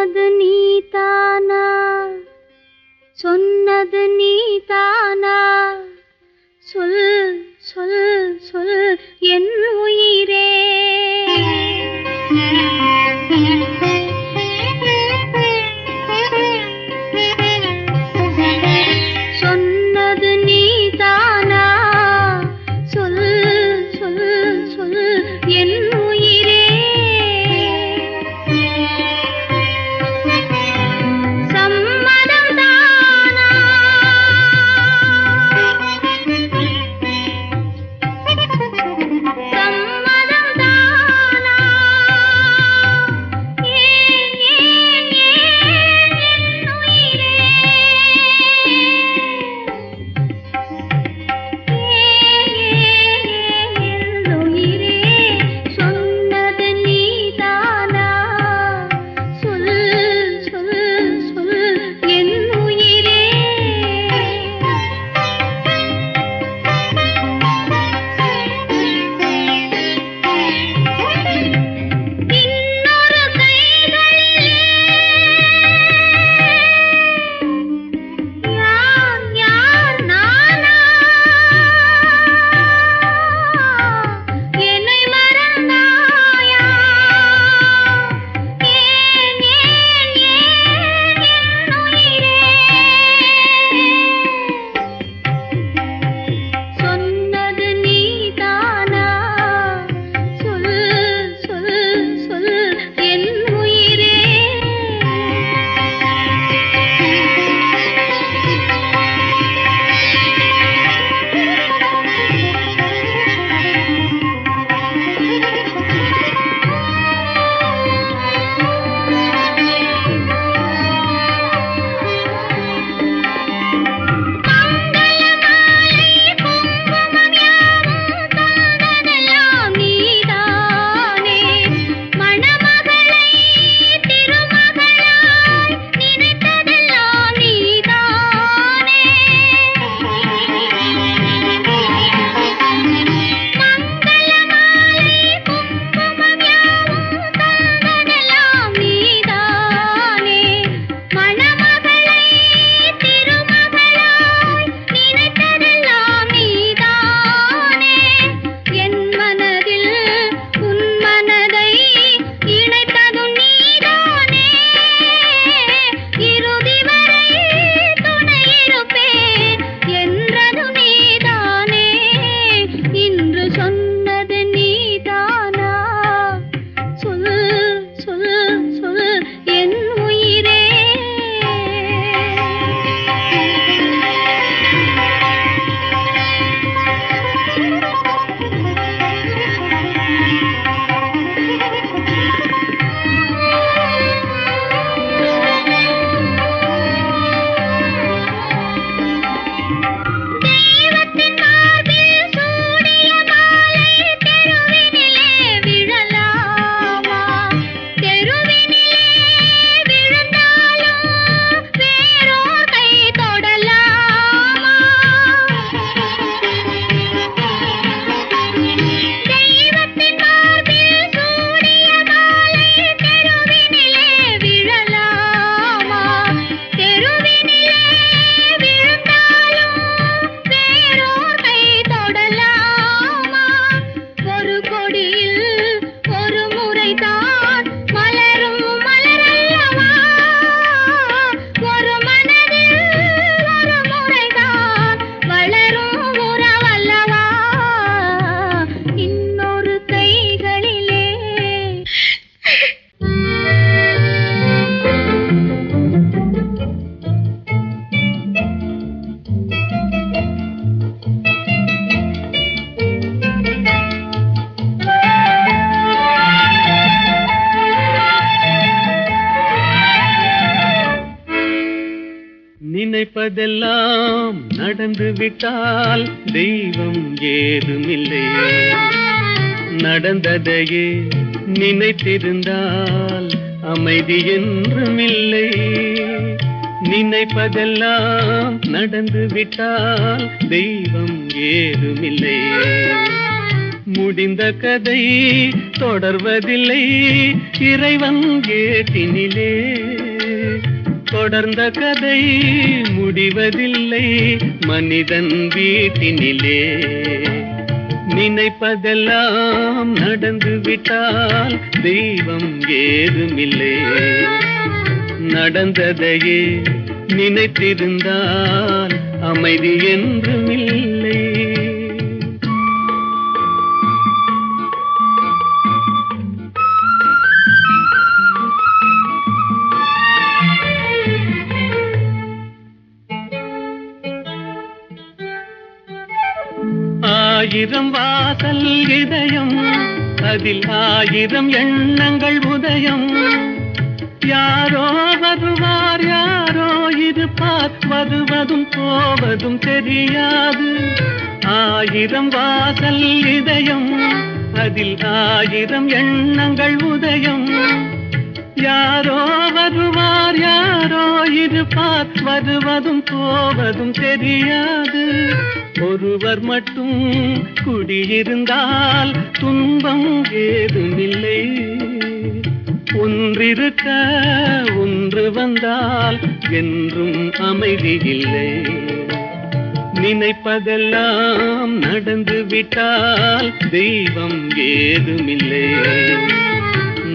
சொன்னது நீதானா, சொன்னது நீதானா, சொல் சொல் சொல் என் உயிரே. சொன்னது நீதானா, சொல் சொல் சொல் என் உயிரே. நினைப்பதெல்லாம் நடந்து விட்டால் தெய்வம் ஏதுமில்லை, நடந்ததையே நினைத்திருந்தால் அமைதி என்றுமில்லை. நினைப்பதெல்லாம் நடந்து விட்டால் தெய்வம் ஏதுமில்லை, முடிந்த கதை தொடர்வதில்லை இறைவன் கேட்டினிலே. தொடர்ந்த கதை முடிவதில்லை மனிதன் வீட்டினிலே. நினைப்பதெல்லாம் நடந்து விட்டால் தெய்வம் ஏதுமில்லை. நடந்ததையே நினைத்திருந்தால் அமைதி என்றுமில்லை. ஆயிரம் வாசல் இதயம், அதில் ஆயிரம் எண்ணங்கள் உதயம். யாரோ வருவார் யாரோ இருப்பார், வருவதும் போவதும் தெரியாது. ஆயிரம் வாசல் இதயம், அதில் ஆயிரம் எண்ணங்கள் உதயம். யாரோ வருவார் யாரோ இருப்பார், வருவதும் போவதும் தெரியாது. ஒருவர் மட்டும் குடியிருந்தால் துன்பம் ஏதுமில்லை. ஒன்றிருக்க ஒன்று வந்தால் என்றும் அமைதி இல்லை. நினைப்பதெல்லாம் நடந்து விட்டால் தெய்வம் ஏதுமில்லை.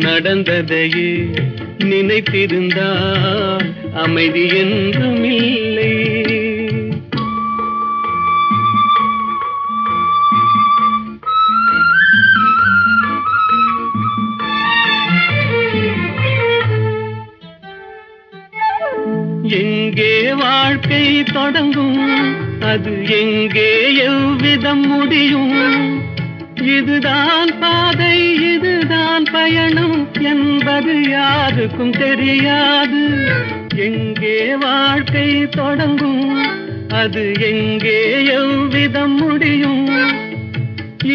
நடந்ததையே நினைத்திருந்தால் அமைதி என்றுமில்லை. எங்கே வாழ்க்கை தொடங்கும், அது எங்கே எவ்விதம் முடியும்? இதுதான் பாதை இதுதான் பயணம் என்பது யாருக்கும் தெரியாது. எங்கே வாழ்க்கை தொடங்கும், அது எங்கே எவ்விதம் முடியும்?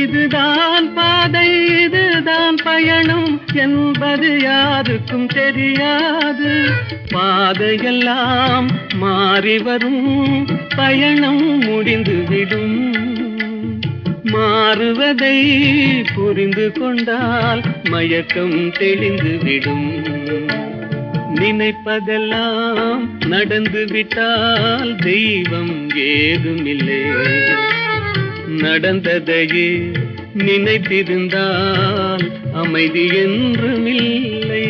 இதுதான் பாதை இதுதான் பயணம் என்பது யாருக்கும் தெரியாது. பாதையெல்லாம் மாறி வரும், பயணம் முடிந்துவிடும். மாறுவதை புரிந்து கொண்டால் மயக்கம் தெளிந்துவிடும். நினைப்பதெல்லாம் நடந்து விட்டால் தெய்வம் ஏதுமில்லை. நடந்ததையே நினைத்திருந்தால் அமைதி என்றுமில்லை.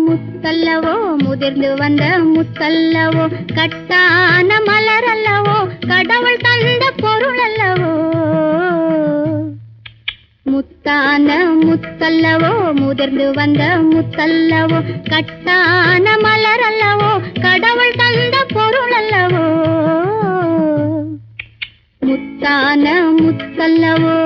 முத்தல்லவோ முதிர்ந்து வந்த முத்தல்லவோ, கட்டான மலரல்லவோ, கடவுள் தந்த பொருள் அல்லவோ. முத்தான முத்தல்லவோ முதிர்ந்து வந்த முத்தல்லவோ, கட்டான மலரல்லவோ, கடவுள் தந்த பொருள் அல்லவோ. முத்தான முத்தல்லவோ.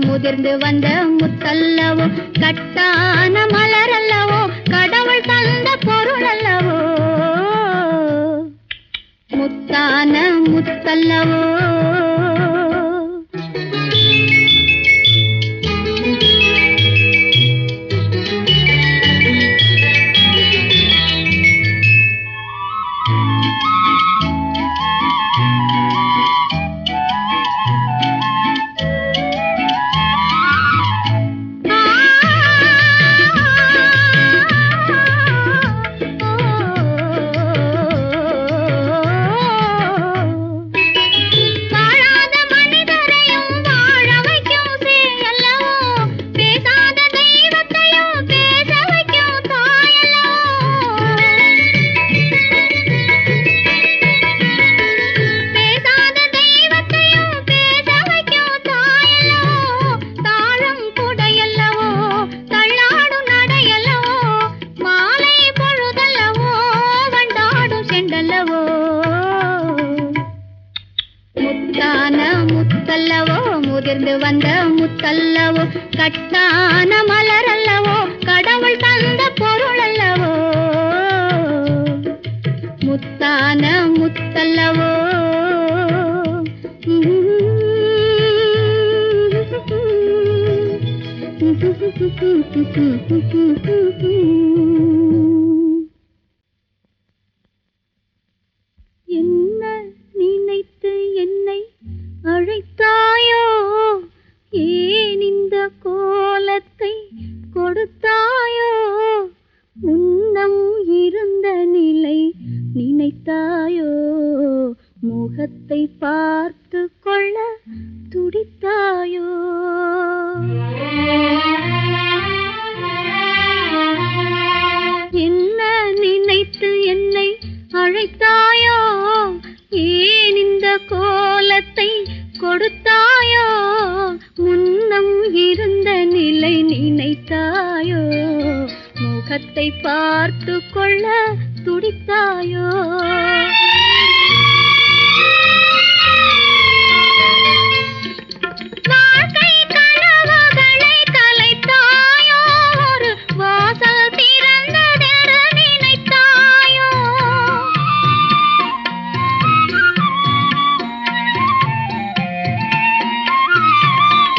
முதிர்ந்து வந்த முத்தல்லவோ, கட்டான மலரல்லவோ, கடவுள் தந்த பொருள் அல்லவோ. முத்தான முத்தல்லவோ. கட்டான மலர் அல்லவோ கடவுள் தந்த பொருள் அல்லவோ முத்தான முத்தல்லவோ என்ன நினைத்து என்னை அழைத்தாயோ ஏன் இந்த கோலத்தை கொடுத்தாயோ முன்னம் இருந்த நிலை நினைத்தாயோ முகத்தை பார்த்து கொள்ள துடித்தாயோ என்ன நினைத்து என்னை அழைத்தாயோ ஏன் இந்த கோலத்தை கொடுத்தாயோ முன்னம் இருந்த நிலை நினைத்தாயோ முகத்தை பார்த்து கொள்ள துடித்தாயோ வாழ்க்கை கனவுகளை கலைத்தாயோ ஒரு வாசல் திறந்ததென்று நினைத்தாயோ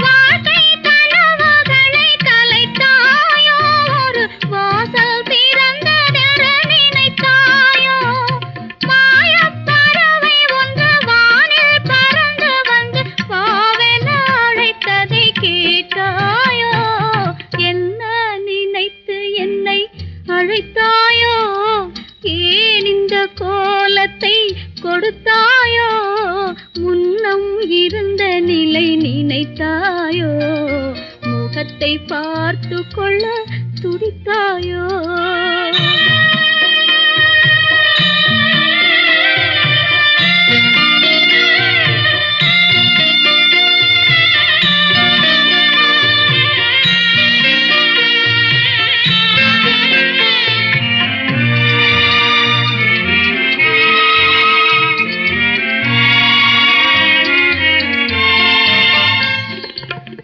வாழ்க்கை கனவுகளை கலைத்தாயோ ஒரு வாசல் திறந்ததென்று நினைத்தாயோ மாயப் பறவை ஒன்று வானில் பறந்து வந்து வாவென அழைத்ததை கேட்டாயோ என்ன நினைத்து என்னை அழைத்தாயோ ஏன் இந்த கோலத்தை கொடுத்தாயோ முன்னம் இருந்த நிலை நினைத்தாயோ முகத்தை பார்த்து கொள்ள துடித்தாயோ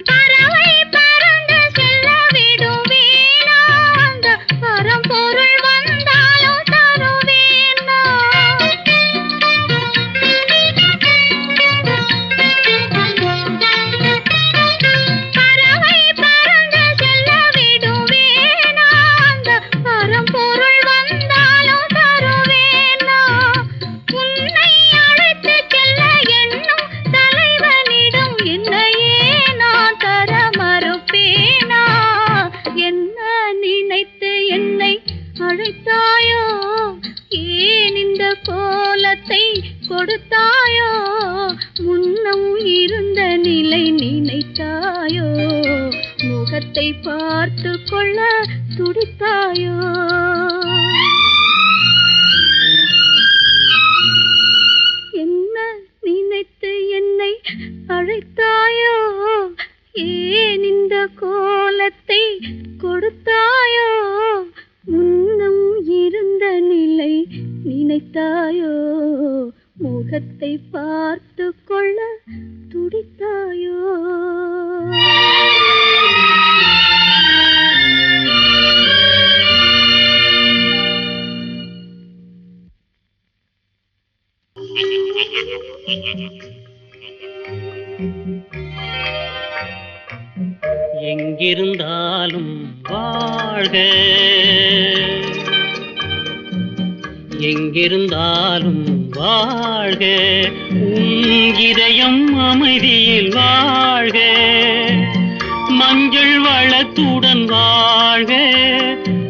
பறவை பறந்து செல்ல விடுவேனா அந்த பரம்பொருள் வந்தாலும் தருவேனா பறவை பறந்து செல்ல விடுவேனா அந்த பரம்பொருள் வந்தாலும் தருவேனா உன்னை அழைத்து செல்ல எண்ணும் தலைவனிடம் என்னையே நான் தர மறுப்பேனா என்ன நினைத்து என்னை அழைத்தாயோ ஏன் இந்த கோலத்தை கொடுத்தாயோ முன்னம் இருந்த நிலை நினைத்தாயோ முகத்தை பார்த்து கொள்ள துடித்தாயோ என்ன நினைத்து என்னை அழைத்தாயோ ஏன் இந்த கோலத்தை கொடுத்தாயோ முன்னம் இருந்த நிலை நினைத்தாயோ முகத்தை பார்த்து கொள்ள துடித்தாயோ எங்கிருந்தாலும் வாழ்க எங்கிருந்தாலும் வாழ்க உன் இதயம் அமைதியில் வாழ்க மஞ்சள் வளத்துடன் வாழ்க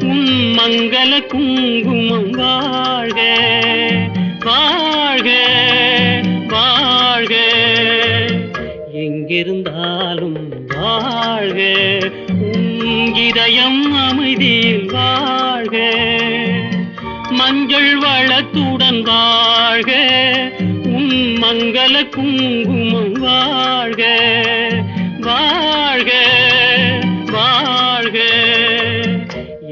உன் மங்கள குங்குமம் வாழ்க வாழ்க வாழ்க எங்கிருந்தாலும் வாழ்க உன் இதயம் அமைதியில் வாழ்க மஞ்சள் வளத்துடன் வாழ்க உன் மங்கள குங்குமம் வாழ்க வாழ்க வாழ்க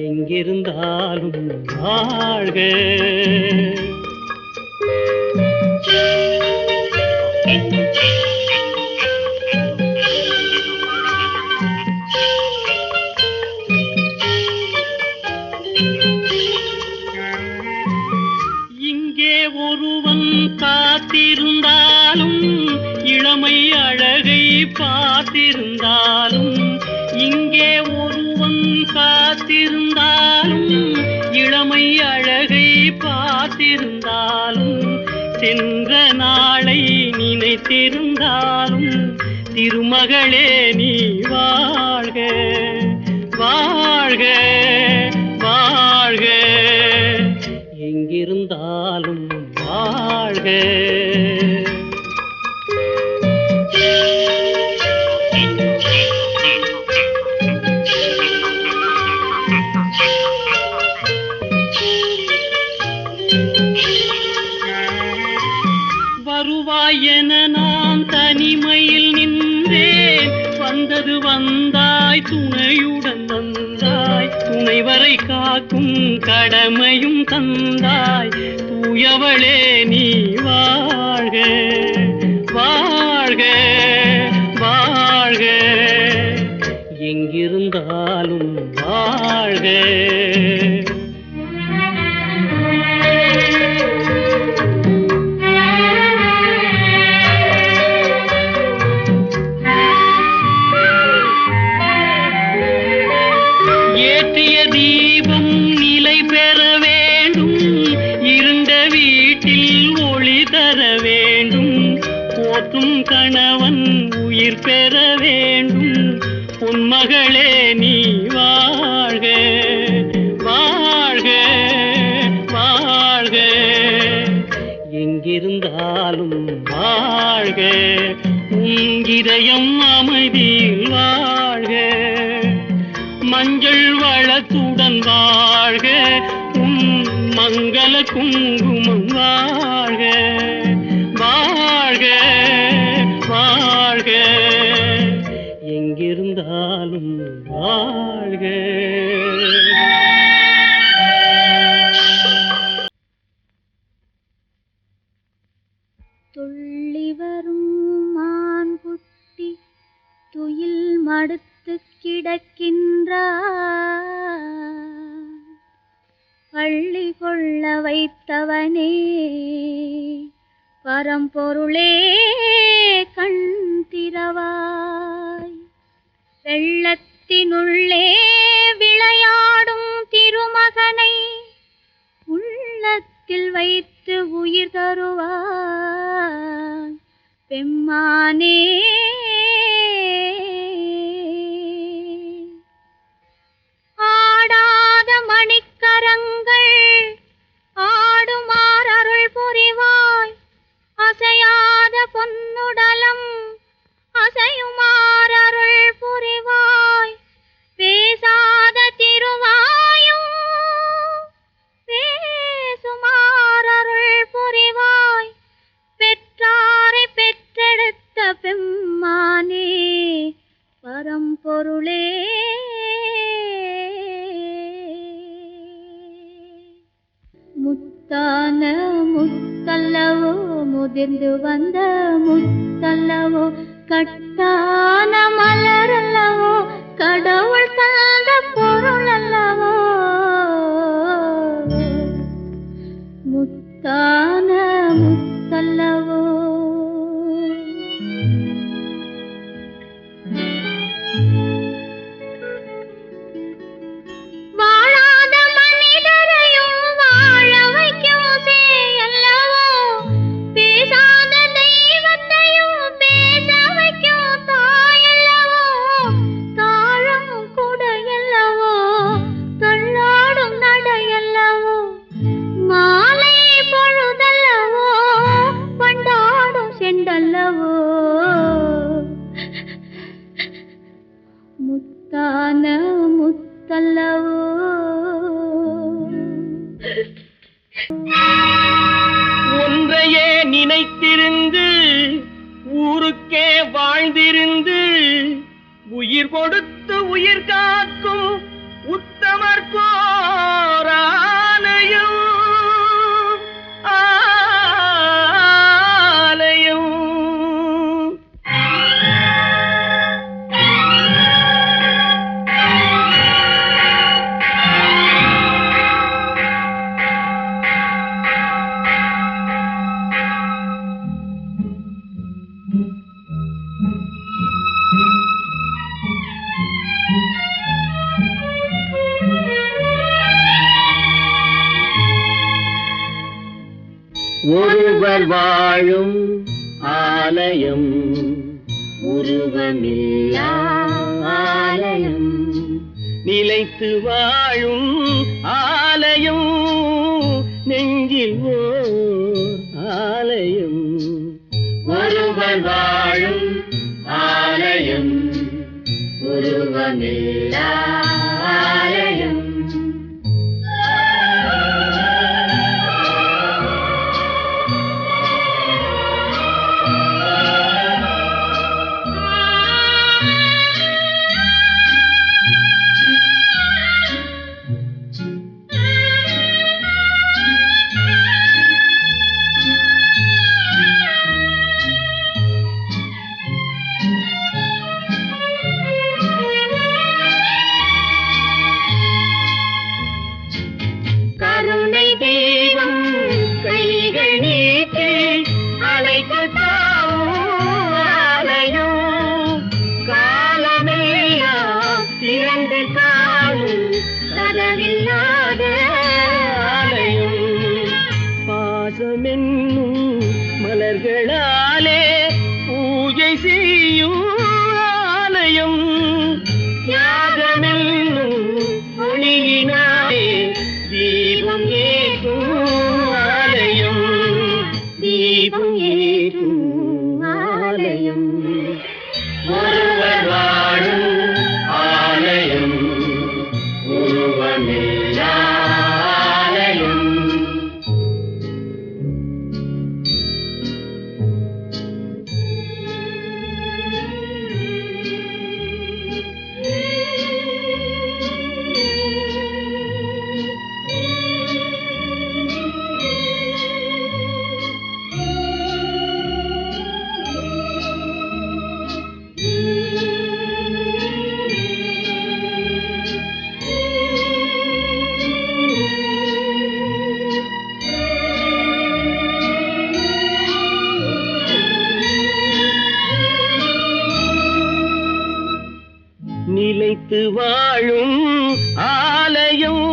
எங்கிருந்தாலும் வாழ்க காத்திருந்தாலும் இளமை அழகை பார்த்திருந்தாலும் இங்கே ஒருவன் காத்திருந்தாலும் இளமை அழகை பார்த்திருந்தாலும் சென்ற நாளை நினைத்திருந்தாலும் திருமகளே நீ வாழ்க வாழ்க வாழ்க எங்கிருந்தாலும் வாழ்க. வருவாய் என நான் தனிமையில் நின்றேன், வந்தது வந்தாய் துணையுடன் வந்தாய், துணைவரை காக்கும் கடமையும் தந்தாய், தூயவளே நீ வாழ்க வாழ்க வாழ்க எங்கிருந்தாலும் வாழ்க. ஏற்றிய தீபம் நிலை பெற வேண்டும், இருண்ட வீட்டில் ஒளி தர வேண்டும், போற்றும் கணவன் உயிர் பெற வேண்டும், பொன்மகளே நீ வாழ்க வாழ்க வாழ்க எங்கிருந்தாலும் வாழ்க. உன் இதயம் அமைதியில் வாழ்க, மஞ்சள் வளத்துடன் வாழ்க, உன் மங்கள குங்குமம் வாழ்க வாழ்க வாழ்க எங்கிருந்தாலும் வாழ்க. துள்ளி வரும் மான்குட்டி துயில் மடுத்து கிடக்கின்றார், பள்ளி கொள்ள வைத்தவனே பரம்பொருளே கண் திறவாய். வெள்ளத்தினுள்ளே விளையாடும் திருமகனை உள்ளத்தில் வைத்து உயிர் தருவாய் பெம்மானே. ஆடாத மணிக்கரங்கள் ஆடுமாறு அருள் புரிவாய், அசையாத பொன்னுடலம் அசையுமாறு அருள் புரிவாய், பேசாத திருவாயும் பேசுமாறு அருள் புரிவாய், பெற்றாரை பெற்றெடுத்த பெம்மானே பரம்பொருளே. முத்தான முத்தல்லவோ முதிர்ந்து வந்த முத்தல்லவோ, கட்டான மலரல்லவோ கடவுள் தந்த பொருள் அல்லவோ, முத்தான முத்தல்லவோ. வாழாத மனிதரையும் வாழ வைக்கும் சேயல்லவோ, பேசாத தெய்வத்தையும் பேச வைக்கும் தாயல்லவோ, தாழம் குடையல்லவோ தள்ளாடும் நடையல்லவோ, மாலை பொழுதல்லவோ பண்டாடும் செண்டல்லவோ, முத்தான முத்தல்லவோ. ஒன்றையே நினைத்திருந்து ஊருக்கே வாழ்ந்திருந்து உயிர் கொடுத்து உயிர் காக்கும் உத்தமர் போராலயம் ஆலயம். ஒருவர் வாழும் ஆலயம் உருவமில்லா ஆலயம் நிலைத்து வாழும் ஆலயம் நெஞ்சில் ஓர் ஆலயம் ஒருவர் வாழும் ஆலயம் உருவமில்லா ஆலயம் கருணை தெய்வம் கைகள் நீட்டி அழைத்து தாவும் ஆலயம் காலமெல்லாம் திறந்து காணும் கதவில்லாத ஆலயம் பாசமென்னும் மலர்களாலே பூஜை செய்யும் ஆலயம் தியாகமென்னும் ஒளியினாலே தீபம் ஏற்றும் ஆலயம் தீபம் ஏற்றும் ஆலயம் ஒருவர் வாழும் ஆலயம் உருவமில்லா ஆலயம் நிலைத்து வாழும் ஆலயம்